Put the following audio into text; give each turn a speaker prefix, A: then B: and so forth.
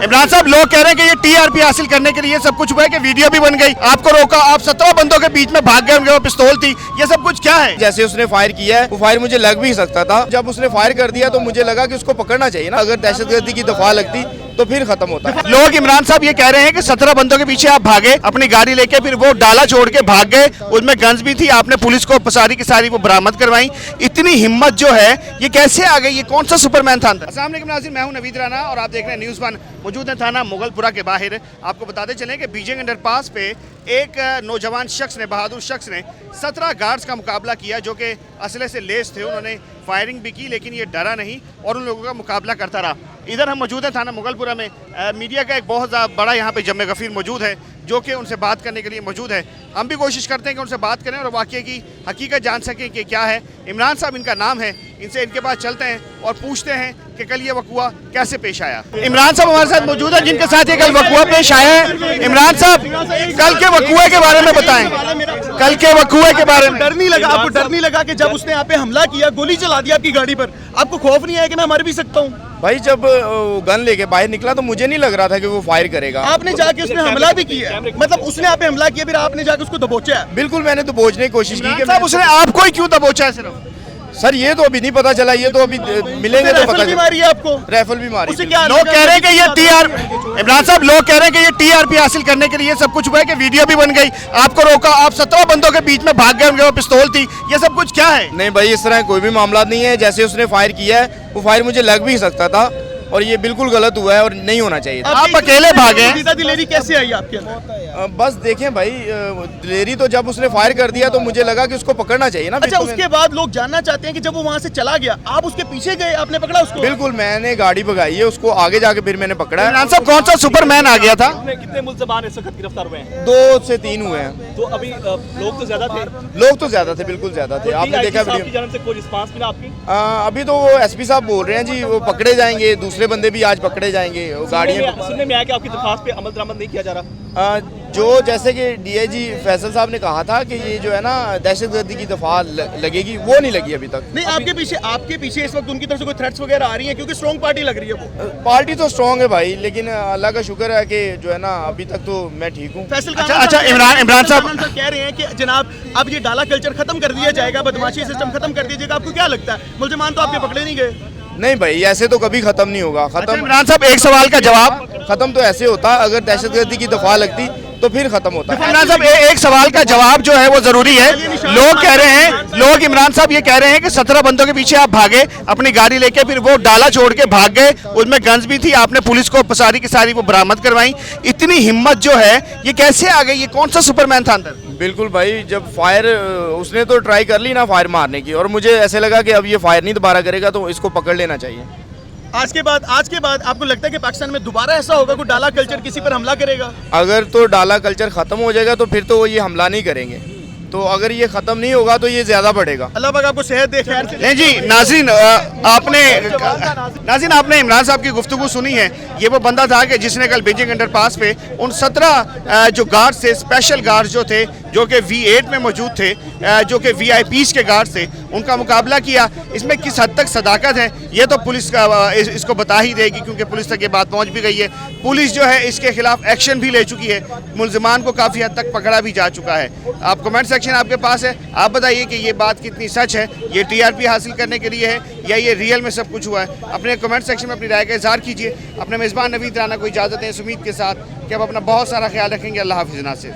A: इमरान साहब, लोग कह रहे हैं कि ये टीआरपी हासिल करने के लिए सब कुछ हुआ है कि वीडियो भी बन गई, आपको रोका, आप 17 बंदों के बीच में भाग गए, उनके पास पिस्तौल थी, ये सब कुछ क्या है?
B: जैसे उसने फायर किया है वो फायर मुझे लग भी सकता था। जब उसने फायर कर दिया तो मुझे लगा कि उसको पकड़ना चाहिए ना, अगर दहशतगर्दी की दफा लगती तो फिर खत्म होता।
A: लोग इमरान साहब ये कह रहे हैं कि 17 बंदों के पीछे आप भागे अपनी गाड़ी लेके, फिर वो डाला छोड़ के भाग गए, उसमें गन्स भी थी, आपने पुलिस को सारी की सारी वो बरामद करवाई। इतनी हिम्मत जो है ये कैसे आ गई? ये कौन सा सुपरमैन था अंदर? अस्सलाम वालेकुम नाज़रीन, मैं हूं नवीद राना और आप देख रहे हैं न्यूज़ वन। मौजूद है थाना मुगलपुरा के बाहर। आपको बताते चलें कि बीजिंग अंडरपास पे एक नौजवान शख्स ने, बहादुर शख्स ने 17 गार्ड्स का मुकाबला किया जो कि असले से लेस थे। उन्होंने फायरिंग भी की लेकिन ये डरा नहीं और उन लोगों का मुकाबला करता रहा। इधर हम मौजूद हैं थाना मुगलपुरा में। मीडिया का एक बहुत बड़ा यहाँ पे जम्मे गफीर मौजूद है जो कि उनसे बात करने के लिए मौजूद है। हम भी कोशिश करते हैं कि उनसे बात करें और वाक़े की हकीकत जान सकें कि क्या है। इमरान साहब इनका नाम है, इनसे इनके पास चलते हैं और पूछते हैं कि कल ये वक़ुआ कैसे पेश आया। इमरान साहब हमारे साथ मौजूद है जिनके साथ ये कल वक़ुआ पेश आया है। इमरान साहब, कल के वक़ुए के बारे में बताएं, कल के वक़ुए के बारे में।
C: डर नहीं लगा आपको? डर नहीं लगा कि जब उसने यहाँ पे हमला किया, गोली चला दी आपकी गाड़ी पर, आपको खौफ नहीं आया कि मैं मर भी सकता हूँ?
B: भाई जब गन लेके बाहर निकला तो मुझे नहीं लग रहा था कि वो फायर करेगा।
C: आपने जाके उसने हमला भी किया, मतलब उसने आप पे हमला किया फिर आपने जाके उसको दबोचा है?
B: बिल्कुल, मैंने तो दबोचने की कोशिश की।
A: साहब, उसने आपको ही क्यों दबोचा है? सिर्फ
B: सर ये तो अभी नहीं पता चला, ये तो अभी मिलेंगे तो पता
C: भी मारी है आपको?
B: राइफल भी मारी।
C: उसे क्या
A: लोग कह रहे हैं कि ये इमरान साहब, लोग कह रहे हैं कि ये टीआरपी हासिल करने के लिए सब कुछ हुआ है कि वीडियो भी बन गई, आपको रोका, आप 17 बंदों के बीच में भाग गए, उनके पास पिस्तौल थी, ये सब कुछ क्या है?
B: नहीं भाई, इस तरह कोई भी मामला नहीं है। जैसे उसने फायर किया है वो फायर मुझे लग भी सकता था और ये बिल्कुल गलत हुआ है और नहीं होना चाहिए।
A: आप अकेले भागे?
C: दिलेरी कैसे आई आपके अंदर?
B: बस देखें भाई, दिलेरी तो जब उसने फायर कर दिया तो मुझे लगा कि उसको पकड़ना चाहिए ना।
C: अच्छा, उसके बाद लोग जानना चाहते हैं कि जब वो वहाँ से चला गया आप उसके पीछे गए, आपने पकड़ा उसको?
B: बिल्कुल, मैंने गाड़ी भगाई है, उसको आगे जाके फिर मैंने पकड़ा है।
A: इमरान साहब, कौन सा सुपरमैन आ गया था?
D: कितने मुल्ज़िमान इस वक्त गिरफ्तार हुए हैं?
B: 2 से 3 हुए हैं।
D: तो अभी लोग तो ज्यादा थे?
B: लोग तो ज्यादा थे, बिल्कुल ज्यादा थे। आपने देखा
D: की
B: वीडियो?
D: जानब से कोई रिस्पांस मिला आपकी?
B: अभी तो वो एसपी साहब बोल रहे हैं जी वो पकड़े जाएंगे, दूसरे बंदे भी आज पकड़े जाएंगे। गाड़ियाँ
D: सुनने में आया कि आपकी दरख्वास्त पे अमल दरामद नहीं किया जा रहा?
B: जो जैसे कि डीआईजी फैसल साहब ने कहा था कि ये जो है ना दहशतगर्दी की दफा लगेगी, वो नहीं लगी अभी तक।
C: नहीं, आपके पीछे इस वक्त उनकी तरफ से कोई थ्रेट्स वगैरह आ रही हैं? क्योंकि स्ट्रॉन्ग पार्टी लग रही है वो।
B: पार्टी तो स्ट्रॉन्ग है भाई, लेकिन अल्लाह का शुक्र है कि जो है ना अभी तक तो मैं ठीक हूँ।
A: अच्छा, इमरान साहब
C: कह रहे हैं कि जनाब अब ये डाला कल्चर खत्म कर दिया जाएगा, बदमाशी सिस्टम खत्म कर दिया जाएगा, आपको क्या लगता है? मुल्ज़िमान तो आपके पकड़े नहीं गए।
B: नहीं भाई, ऐसे तो कभी खत्म नहीं होगा।
A: अच्छा,
B: खत्म
A: इमरान साहब, एक सवाल का जवाब।
B: खत्म तो ऐसे होता अगर दहशतगर्दी की दफा लगती तो फिर खत्म होता।
A: इमरान साहब, एक सवाल का जवाब जो है वो जरूरी है। लोग कह रहे हैं, लोग इमरान साहब ये कह रहे हैं कि 17 बंदों के पीछे आप भागे अपनी गाड़ी लेके, फिर वो डाला छोड़ के भाग गए, उसमें गन्स भी थी, आपने पुलिस को सारी की सारी वो बरामद करवाई। इतनी हिम्मत जो है ये कैसे आ गई? ये कौन सा सुपरमैन था अंदर?
B: बिल्कुल भाई, जब फायर उसने तो ट्राई कर ली ना फायर मारने की, और मुझे ऐसे लगा कि अब ये फायर नहीं दोबारा करेगा तो इसको पकड़ लेना चाहिए।
C: आज के बाद आपको लगता है कि पाकिस्तान में दोबारा ऐसा होगा कोई डाला कल्चर किसी पर हमला करेगा?
B: अगर तो डाला कल्चर खत्म हो जाएगा तो फिर तो वो ये हमला नहीं करेंगे, तो अगर ये खत्म नहीं होगा तो ये ज्यादा बढ़ेगा।
C: अल्लाह पाक आपको सेहत दे। खैर
A: नहीं जी, नाज़रीन आपने इमरान साहब की गुफ्तगू सुनी है। ये वो बंदा था कि जिसने कल बीजिंग अंडरपास पे उन 17 जो गार्ड्स थे, स्पेशल गार्ड्स जो थे, जो कि V8 में मौजूद थे, जो कि VIPs के गार्ड्स थे, उनका मुकाबला किया। इसमें किस हद तक सदाकत है ये तो पुलिस का इसको बता ही देगी, क्योंकि पुलिस तक ये बात पहुंच भी गई है। पुलिस जो है इसके खिलाफ एक्शन भी ले चुकी है, मुल्ज़िमान को काफ़ी हद तक पकड़ा भी जा चुका है। आप कमेंट सेक्शन आपके पास है, आप बताइए कि ये बात कितनी सच है, ये टीआरपी हासिल करने के लिए है या ये रियल में सब कुछ हुआ है? अपने कमेंट सेक्शन में अपनी राय का इज़हार कीजिए। अपने मेज़बान नवीद राना को इजाज़त दें इस उम्मीद के साथ कि आप अपना बहुत सारा ख्याल रखेंगे। अल्लाह हाफ़िज़ नासिर।